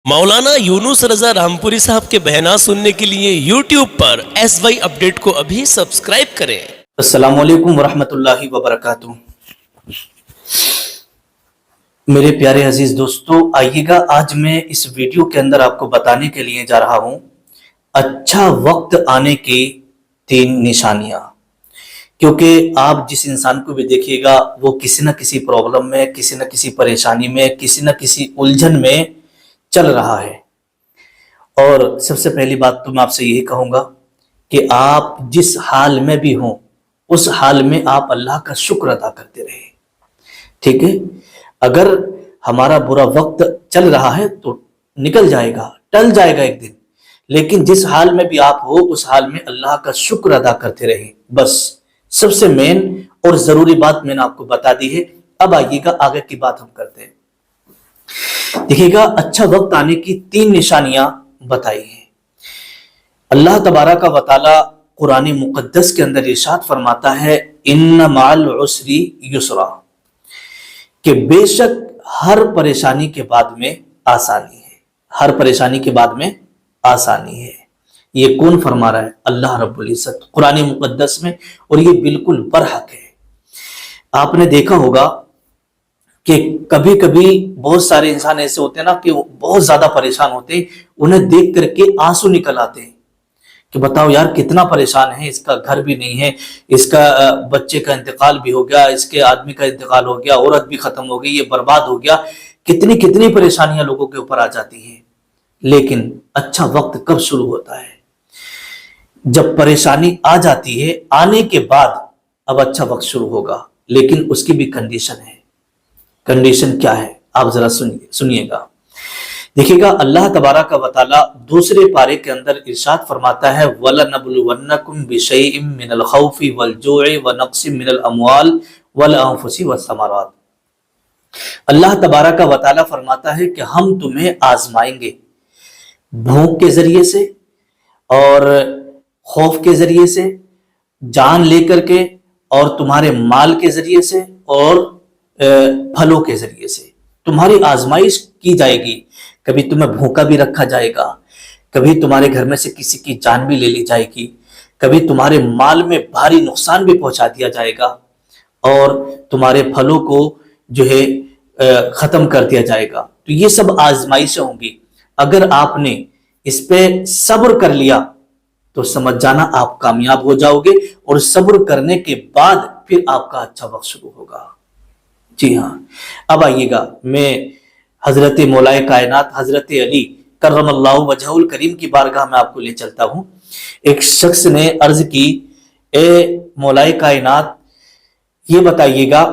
मौलाना यूनुस रजा रामपुरी साहब के बयान सुनने के लिए YouTube पर SY अपडेट को अभी सब्सक्राइब करें। अस्सलामु अलैकुम वरहमतुल्लाहि वबरकातुहू। मेरे प्यारे अजीज दोस्तों, आइएगा आज मैं इस वीडियो के अंदर आपको बताने के लिए जा रहा हूं अच्छा वक्त आने की 3 निशानियां। क्योंकि आप जिस इंसान को भी देखिएगा वो किसी न किसी प्रॉब्लम में, किसी न किसी परेशानी में, किसी न किसी उलझन में चल रहा है। और सबसे पहली बात तो मैं आपसे यही कहूंगा कि आप जिस हाल में भी हों उस हाल में आप अल्लाह का शुक्र अदा करते रहे। ठीक है, अगर हमारा बुरा वक्त चल रहा है तो निकल जाएगा, टल जाएगा एक दिन, लेकिन जिस हाल में भी आप हो उस हाल में अल्लाह का शुक्र अदा करते रहे। बस सबसे मेन और जरूरी बात मैंने आपको बता दी है। अब आइएगा आगे की बात हम करते हैं। देखिएगा, अच्छा वक्त आने की 3 निशानियां बताई हैं। अल्लाह तबारक व तआला कुरान मुकद्दस के अंदर इरशाद फरमाता है, इन्ना माल उसरी युसरा, कि बेशक हर परेशानी के बाद में आसानी है। हर परेशानी के बाद में आसानी है। ये कौन फरमा रहा है? अल्लाह रब्बुल इज्जत कुरान मुकद्दस में, और ये बिल्कुल बरहक है। आपने देखा होगा कि कभी कभी बहुत सारे इंसान ऐसे होते हैं ना कि वो बहुत ज्यादा परेशान होते हैं, उन्हें देख करके आंसू निकल आते हैं कि बताओ यार कितना परेशान है, इसका घर भी नहीं है, इसका बच्चे का इंतकाल भी हो गया, इसके आदमी का इंतकाल हो गया, औरत भी खत्म हो गई, ये बर्बाद हो गया। कितनी कितनी परेशानियां लोगों के ऊपर आ जाती हैं। लेकिन अच्छा वक्त कब शुरू होता है? जब परेशानी आ जाती है, आने के बाद अब अच्छा वक्त शुरू होगा, लेकिन उसकी भी कंडीशन है। कंडीशन क्या है आप जरा सुनिएगा। देखिएगा, अल्लाह तबारक व तआला दूसरे पारे के अंदर इरशाद फरमाता है, वलनबलुवन्नकुम बिशैइन मिनल खौफि वल जुइ व नक्सिम मिनल अमवाल वल अनफुसि वस्समरात। अल्लाह तबारक व तआला फरमाता है कि हम तुम्हें आजमाएंगे भूख के जरिए से और खौफ के जरिए से, जान लेकर के, और तुम्हारे माल के जरिए से और फलों के जरिए से तुम्हारी आजमाइश की जाएगी। कभी तुम्हें भूखा भी रखा जाएगा, कभी तुम्हारे घर में से किसी की जान भी ले ली जाएगी, कभी तुम्हारे माल में भारी नुकसान भी पहुंचा दिया जाएगा, और तुम्हारे फलों को जो है खत्म कर दिया जाएगा। तो ये सब आजमाइशें होंगी। अगर आपने इस पे सब्र कर लिया तो समझ जाना आप कामयाब हो जाओगे, और सब्र करने के बाद फिर आपका अच्छा वक्त शुरू होगा। जी हाँ, अब आइएगा, मैं हजरत मौलाए कायनात हजरत अली करमल्लाहु वजहुल करीम की बारगाह में आपको ले चलता हूं। एक शख्स ने अर्ज की, ए मौलाए कायनात, ये बताइएगा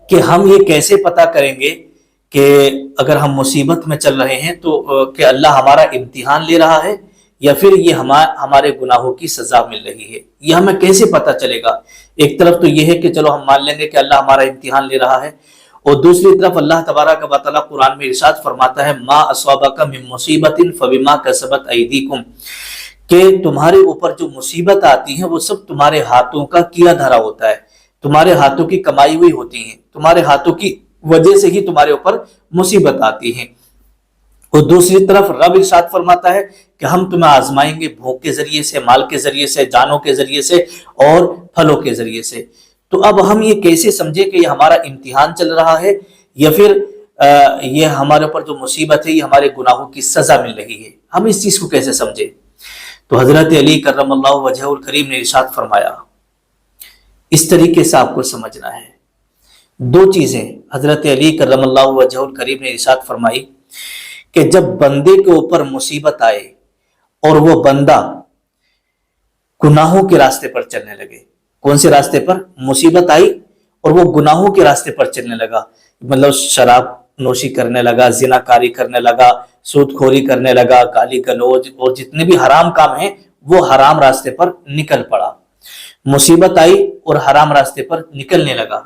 कि हम ये कैसे पता करेंगे कि अगर हम मुसीबत में चल रहे हैं तो कि अल्लाह हमारा इम्तिहान ले रहा है या फिर ये हमारे गुनाहों की सजा मिल रही है? ये हमें कैसे पता चलेगा? एक तरफ तो ये है कि चलो हम मान लेंगे कि अल्लाह हमारा इम्तिहान ले रहा है, और दूसरी तरफ अल्लाह तबारक व तआला कुरान में इरशाद फरमाता है, मा अस्वाबका मिन मुसीबतिन फबिमा कसबत अयदीकुम, कि तुम्हारे ऊपर जो मुसीबत आती है वो सब तुम्हारे हाथों का किया धरा होता है, तुम्हारे हाथों की कमाई हुई होती है, तुम्हारे हाथों की वजह से ही तुम्हारे ऊपर मुसीबत आती है। और दूसरी तरफ रब इरशाद फरमाता है कि हम तुम्हें आजमाएंगे भूख के जरिए से, माल के जरिए से, जानों के जरिए से और फलों के जरिए से। तो अब हम ये कैसे समझे कि ये हमारा इम्तिहान चल रहा है या फिर ये हमारे ऊपर जो मुसीबत है ये हमारे गुनाहों की सजा मिल रही है? हम इस चीज को कैसे समझे? तो हजरत अली करमल्लाहु वजहुल करीम ने इरशाद फरमाया, इस तरीके से आपको समझना है। 2 चीजें हजरत अली करमल्लाहु वजहुल करीम ने इरशाद फरमाई कि जब बंदे के ऊपर मुसीबत आए और वो बंदा गुनाहों के रास्ते पर चलने लगे। कौन से रास्ते पर? मुसीबत आई और वो गुनाहों के रास्ते पर चलने लगा, मतलब शराब नोशी करने लगा, जिनाकारी करने लगा, सूदखोरी करने लगा, गाली गलौज और जितने भी हराम काम हैं वो हराम रास्ते पर निकल पड़ा। मुसीबत आई और हराम रास्ते पर निकलने लगा,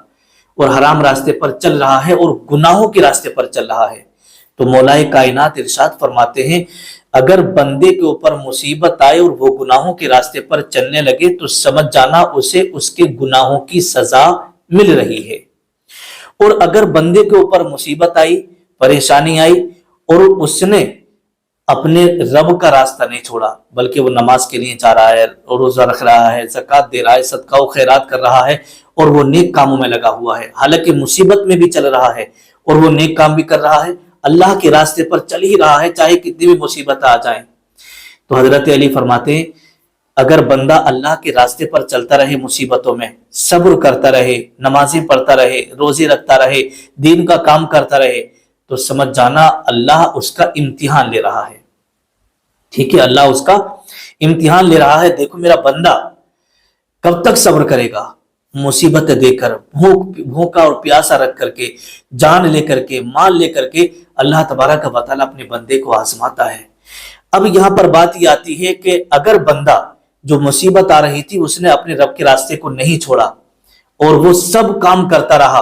और हराम रास्ते पर चल रहा है और गुनाहों के रास्ते पर चल रहा है। तो मौलाए कायनात इरशाद फरमाते हैं, अगर बंदे के ऊपर मुसीबत आए और वो गुनाहों के रास्ते पर चलने लगे तो समझ जाना उसे उसके गुनाहों की सजा मिल रही है। और अगर बंदे के ऊपर मुसीबत आई, परेशानी आई और उसने अपने रब का रास्ता नहीं छोड़ा, बल्कि वो नमाज के लिए जा रहा है, और रोजा रख रहा है, ज़कात दे रहा है, सदका व खैरात कर रहा है, और वो नेक कामों में लगा हुआ है, हालांकि मुसीबत में भी चल रहा है और वो नेक काम भी कर रहा है, अल्लाह के रास्ते पर चल ही रहा है, चाहे कितनी भी मुसीबत आ जाए। तो हजरत अली फरमाते हैं, अगर बंदा अल्लाह के रास्ते पर चलता रहे, मुसीबतों में सब्र करता रहे, नमाजें पढ़ता रहे, रोजे रखता रहे, दीन का काम करता रहे, तो समझ जाना अल्लाह उसका इम्तिहान ले रहा है। ठीक है, अल्लाह उसका इम्तिहान ले रहा है। देखो मेरा बंदा कब तक सब्र करेगा, मुसीबत देकर, भूखा और प्यासा रख करके, जान लेकर के, माल लेकर के अल्लाह तबारक व तआला अपने बंदे को आजमाता है। अब यहां पर बात यह आती है कि अगर बंदा, जो मुसीबत आ रही थी, उसने अपने रब के रास्ते को नहीं छोड़ा और वो सब काम करता रहा,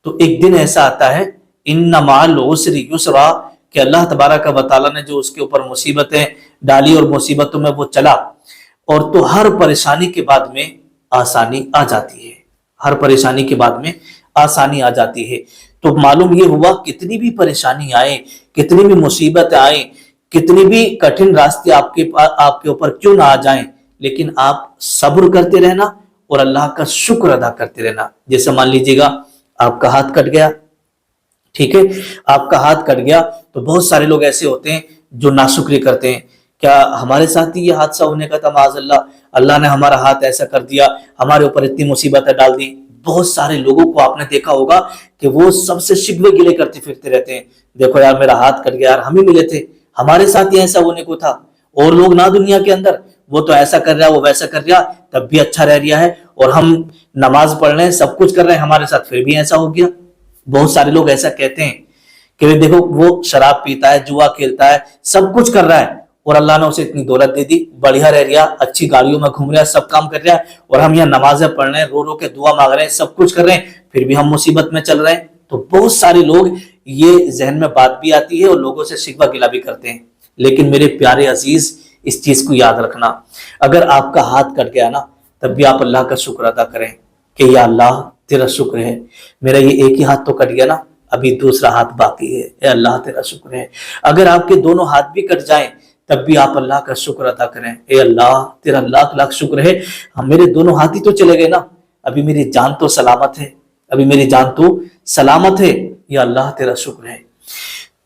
तो एक दिन ऐसा आता है, इन्ना माल उसरी युसरा, कि अल्लाह तबारक व तआला ने जो उसके ऊपर मुसीबतें डाली और मुसीबतों में वो चला, और तो हर परेशानी के बाद में आसानी आ जाती है, हर परेशानी के बाद में आसानी आ जाती है। तो मालूम ये हुआ, कितनी भी परेशानी आए, कितनी भी मुसीबत आए, कितनी भी कठिन रास्ते आपके ऊपर क्यों ना आ जाएं, लेकिन आप सब्र करते रहना और अल्लाह का शुक्र अदा करते रहना। जैसे मान लीजिएगा आपका हाथ कट गया, ठीक है, आपका हाथ कट गया, तो बहुत सारे लोग ऐसे होते हैं जो नाशुक्री करते हैं, क्या हमारे साथ ही ये हादसा होने का था, माज़अल्लाह, अल्लाह ने हमारा हाथ ऐसा कर दिया, हमारे ऊपर इतनी मुसीबतें डाल दी। बहुत सारे लोगों को आपने देखा होगा कि वो सबसे शिकवे गिले करते फिरते रहते हैं, देखो यार मेरा हाथ कट गया, यार हम ही मिले थे, हमारे साथ ही ऐसा होने को था, और लोग ना दुनिया के अंदर, वो तो ऐसा कर रहा, वो वैसा कर रहा, तब भी अच्छा रह रहा है, और हम नमाज पढ़ रहे हैं, सब कुछ कर रहे हैं, हमारे साथ फिर भी ऐसा हो गया। बहुत सारे लोग ऐसा कहते हैं कि देखो वो शराब पीता है, जुआ खेलता है, सब कुछ कर रहा है, और अल्लाह ने उसे इतनी दौलत दे दी, बढ़िया रह रहा, अच्छी गाड़ियों में घूम रहा है, सब काम कर रहा है, और हम यहाँ नमाजें पढ़ रहे हैं, रो रो के दुआ मांग रहे हैं, सब कुछ कर रहे हैं, फिर भी हम मुसीबत में चल रहे हैं। तो बहुत सारे लोग, ये जहन में बात भी आती है और लोगों से शिकवा गिला भी करते हैं। लेकिन मेरे प्यारे अजीज, इस चीज को याद रखना, अगर आपका हाथ कट गया ना, तब भी आप अल्लाह का शुक्र अदा करें कि या अल्लाह तेरा शुक्र है, मेरा ये एक ही हाथ तो कट गया ना, अभी दूसरा हाथ बाकी है, ए अल्लाह तेरा शुक्र है। अगर आपके दोनों हाथ भी कट जाएं, तब भी आप अल्लाह का शुक्र अदा करें, ए अल्लाह तेरा लाख लाख शुक्र है, मेरे दोनों हाथ ही तो चले गए ना, अभी मेरी जान तो सलामत है, अभी मेरी जान तो सलामत है, या अल्लाह तेरा शुक्र है।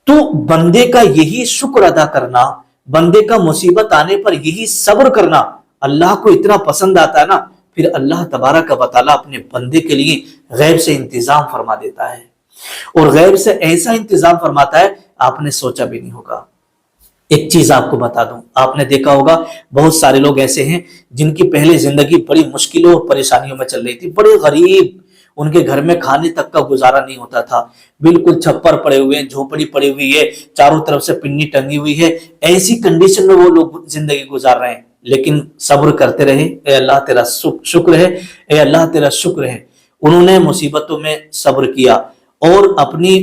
तो बंदे का यही शुक्र अदा करना, बंदे का मुसीबत आने पर यही सब्र करना अल्लाह को इतना पसंद आता है ना, फिर अल्लाह तबारक व तआला अपने बंदे के लिए गैब से इंतजाम फरमा देता है, और गैब से ऐसा इंतजाम फरमाता है आपने सोचा भी नहीं होगा। एक चीज आपको बता दूं, आपने देखा होगा बहुत सारे लोग ऐसे हैं जिनकी पहले जिंदगी बड़ी मुश्किलों और परेशानियों में चल रही थी, बड़े गरीब, उनके घर में खाने तक का गुजारा नहीं होता था, बिल्कुल छप्पर पड़े हुए हैं, झोपड़ी पड़ी हुई है, चारों तरफ से पिन्नी टंगी हुई है, ऐसी कंडीशन में वो लोग जिंदगी गुजार रहे हैं, लेकिन सब्र करते रहे, ए अल्लाह तेरा शुक्र है, ए अल्लाह तेरा शुक्र है। उन्होंने मुसीबतों में सब्र किया और अपनी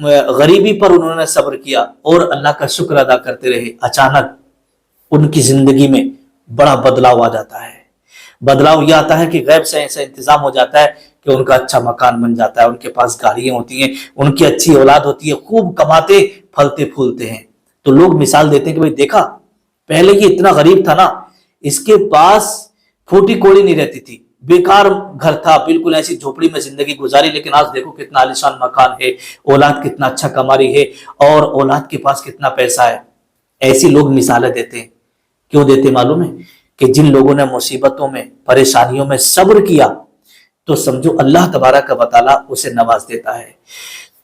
गरीबी पर उन्होंने सब्र किया और अल्लाह का शुक्र अदा करते रहे। अचानक उनकी जिंदगी में बड़ा बदलाव आ जाता है। बदलाव यह आता है कि गैब से ऐसा इंतजाम हो जाता है कि उनका अच्छा मकान बन जाता है, उनके पास गाड़ियां होती हैं, उनकी अच्छी औलाद होती है, खूब कमाते फलते फूलते हैं। तो लोग मिसाल देते हैं कि भाई देखा, पहले ये इतना गरीब था ना, इसके पास फूटी कोड़ी नहीं रहती थी, बेकार घर था, बिल्कुल ऐसी झोपड़ी में जिंदगी गुजारी, लेकिन आज देखो कितना आलीशान मकान है, औलाद कितना अच्छा कमा रही है, और औलाद के पास कितना पैसा है। ऐसी लोग मिसालें देते हैं। क्यों देते मालूम है? कि जिन लोगों ने मुसीबतों में, परेशानियों में सब्र किया, तो समझो अल्लाह तबारक व तआला उसे नवाज देता है।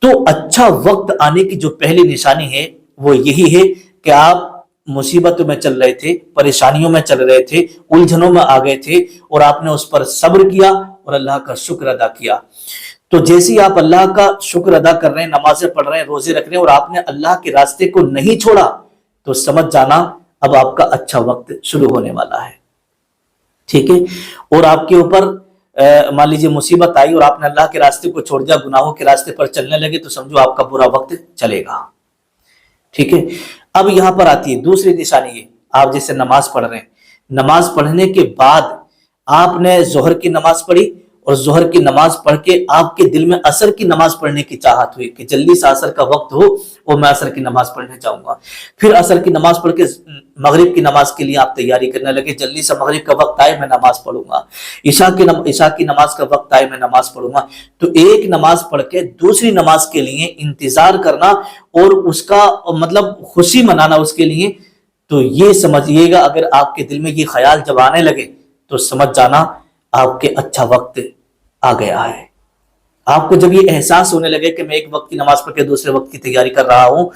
तो अच्छा वक्त आने की जो पहली निशानी है वो यही है कि आप मुसीबतों में चल रहे थे, परेशानियों में चल रहे थे, उलझनों में आ गए थे, और आपने उस पर सब्र किया और अल्लाह का शुक्र अदा किया। तो जैसे ही आप अल्लाह का शुक्र अदा कर रहे हैं, नमाजें पढ़ रहे हैं, रोजे रख रहे हैं, और आपने अल्लाह के रास्ते को नहीं छोड़ा, तो समझ जाना अब आपका अच्छा वक्त शुरू होने वाला है। ठीक है, और आपके ऊपर मान लीजिए मुसीबत आई और आपने अल्लाह के रास्ते को छोड़ दिया, गुनाहों के रास्ते पर चलने लगे, तो समझो आपका बुरा वक्त चलेगा। ठीक है, अब यहां पर आती है दूसरी निशानी है। आप जैसे नमाज पढ़ रहे हैं, नमाज पढ़ने के बाद आपने जोहर की नमाज पढ़ी اور ظہر کی نماز پڑھ کے آپ کے دل میں عصر کی نماز پڑھنے کی چاہت ہوئی کہ جلدی سے عصر کا وقت ہو اور میں عصر کی نماز پڑھنے جاؤں گا، پھر عصر کی نماز پڑھ کے مغرب کی نماز کے لیے آپ تیاری کرنے لگے، جلدی سے مغرب کا وقت آئے میں نماز پڑھوں گا، عشاء کی نماز کا وقت آئے میں نماز پڑھوں گا۔ تو ایک نماز پڑھ کے دوسری نماز کے لیے انتظار کرنا اور اس کا مطلب خوشی منانا اس کے لیے، تو یہ سمجھیے گا اگر آپ کے دل میں یہ خیال جب آنے لگے تو سمجھ جانا آپ کے اچھا وقت آ گیا ہے۔ آپ کو جب یہ احساس ہونے لگے کہ میں ایک وقت کی نماز پڑھ کے دوسرے وقت کی تیاری کر رہا ہوں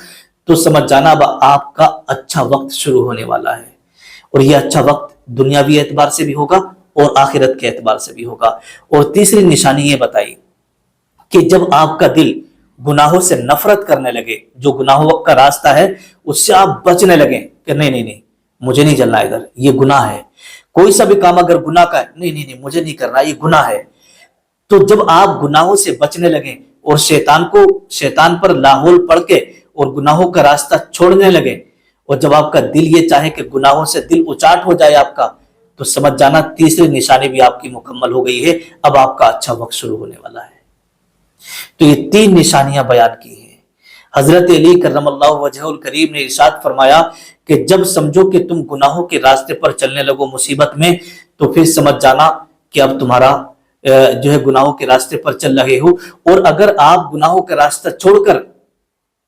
تو سمجھ جانا اب آپ کا اچھا وقت شروع ہونے والا ہے، اور یہ اچھا وقت دنیاوی اعتبار سے بھی ہوگا اور آخرت کے اعتبار سے بھی ہوگا۔ اور تیسری نشانی یہ بتائی کہ جب آپ کا دل گناہوں سے نفرت کرنے لگے، جو گناہوں کا راستہ ہے اس سے آپ بچنے لگیں کہ نہیں مجھے نہیں چلنا ادھر، یہ گناہ ہے، کوئی سا بھی کام اگر گناہ کا ہے نہیں مجھے نہیں کرنا، یہ گناہ ہے، تو جب آپ گناہوں سے بچنے لگیں اور شیطان پر لاحول پڑھ کے اور گناہوں کا راستہ چھوڑنے لگے، اور جب آپ کا دل یہ چاہے کہ گناہوں سے دل اچاٹ ہو جائے آپ کا، تو سمجھ جانا تیسری نشانی بھی آپ کی مکمل ہو گئی ہے، اب آپ کا اچھا وقت شروع ہونے والا ہے۔ تو یہ تین نشانیاں بیان کی ہیں۔ حضرت علی کرم اللہ وجہہ الکریم نے ارشاد فرمایا کہ جب سمجھو کہ تم گناہوں کے راستے پر چلنے لگو مصیبت میں، تو پھر سمجھ جانا کہ اب تمہارا جو ہے گناہوں کے راستے پر چل رہے ہو، اور اگر آپ گناہوں کا راستہ چھوڑ کر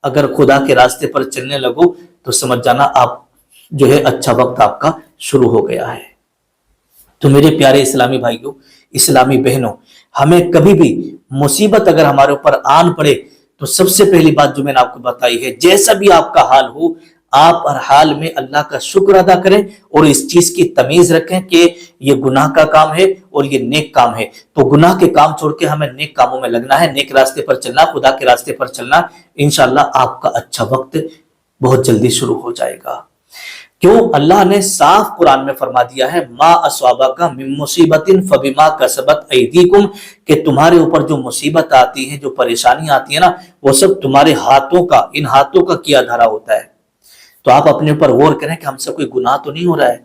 اگر خدا کے راستے پر چلنے لگو تو سمجھ جانا آپ جو ہے اچھا وقت آپ کا شروع ہو گیا ہے۔ تو میرے پیارے اسلامی بھائیوں، اسلامی بہنوں، ہمیں کبھی بھی مصیبت اگر ہمارے اوپر آن پڑے تو سب سے پہلی بات جو میں نے آپ کو بتائی ہے، جیسا بھی آپ کا حال ہو، آپ ہر حال میں اللہ کا شکر ادا کریں اور اس چیز کی تمیز رکھیں کہ یہ گناہ کا کام ہے اور یہ نیک کام ہے۔ تو گناہ کے کام چھوڑ کے ہمیں نیک کاموں میں لگنا ہے، نیک راستے پر چلنا، خدا کے راستے پر چلنا، انشاءاللہ آپ کا اچھا وقت بہت جلدی شروع ہو جائے گا۔ کیوں؟ اللہ نے صاف قرآن میں فرما دیا ہے ما اصابک من مصیبت فبما کسبت ایدیکم، کہ تمہارے اوپر جو مصیبت آتی ہے، جو پریشانی آتی ہے نا، وہ سب تمہارے ہاتھوں کا، ان ہاتھوں کا کیا دھرا ہوتا ہے۔ تو آپ اپنے اوپر غور کریں کہ ہم سے کوئی گناہ تو نہیں ہو رہا ہے،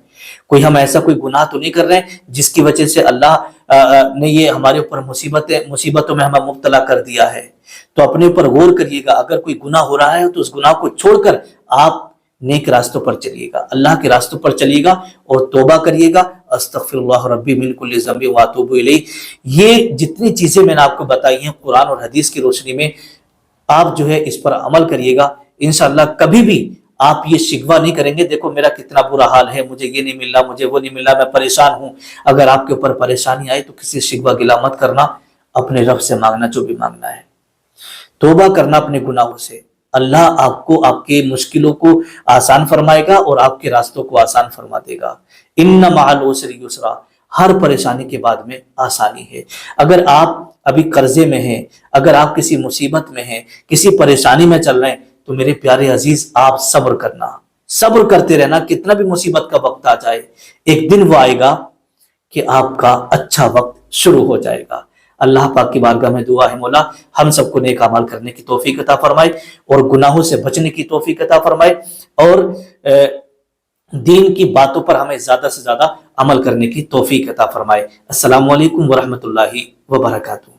کوئی ہم ایسا کوئی گناہ تو نہیں کر رہے ہیں جس کی وجہ سے اللہ نے یہ ہمارے اوپر مصیبتوں میں ہمیں مبتلا کر دیا ہے۔ تو اپنے اوپر غور کریے گا، اگر کوئی گناہ ہو رہا ہے تو اس گناہ کو چھوڑ کر آپ نیک راستوں پر چلیے گا، اللہ کے راستوں پر چلیے گا اور توبہ کریے گا، استغفر اللہ ربی من کل ذنب واتوب الیہ۔ یہ جتنی چیزیں میں نے آپ کو بتائی ہیں قرآن اور حدیث کی روشنی میں، آپ جو ہے اس پر عمل کریے گا، انشاءاللہ کبھی بھی آپ یہ شکوہ نہیں کریں گے دیکھو میرا کتنا برا حال ہے، مجھے یہ نہیں مل رہا، مجھے وہ نہیں مل رہا، میں پریشان ہوں۔ اگر آپ کے اوپر پریشانی آئے تو کسی شکوہ گلہ مت کرنا، اپنے رب سے مانگنا جو بھی مانگنا ہے، توبہ کرنا اپنے گناہوں سے، اللہ آپ کو آپ کے مشکلوں کو آسان فرمائے گا اور آپ کے راستوں کو آسان فرما دے گا۔ ان مع العسر یسرا، ہر پریشانی کے بعد میں آسانی ہے۔ اگر آپ ابھی قرضے میں ہیں، اگر آپ کسی مصیبت میں ہیں، کسی پریشانی میں چل رہے ہیں، تو میرے پیارے عزیز آپ صبر کرنا، صبر کرتے رہنا، کتنا بھی مصیبت کا وقت آ جائے، ایک دن وہ آئے گا کہ آپ کا اچھا وقت شروع ہو جائے گا۔ اللہ پاک کی بارگاہ میں دعا ہے مولا ہم سب کو نیک اعمال کرنے کی توفیق عطا فرمائے اور گناہوں سے بچنے کی توفیق عطا فرمائے، اور دین کی باتوں پر ہمیں زیادہ سے زیادہ عمل کرنے کی توفیق عطا فرمائے۔ السلام علیکم ورحمۃ اللہ وبرکاتہ۔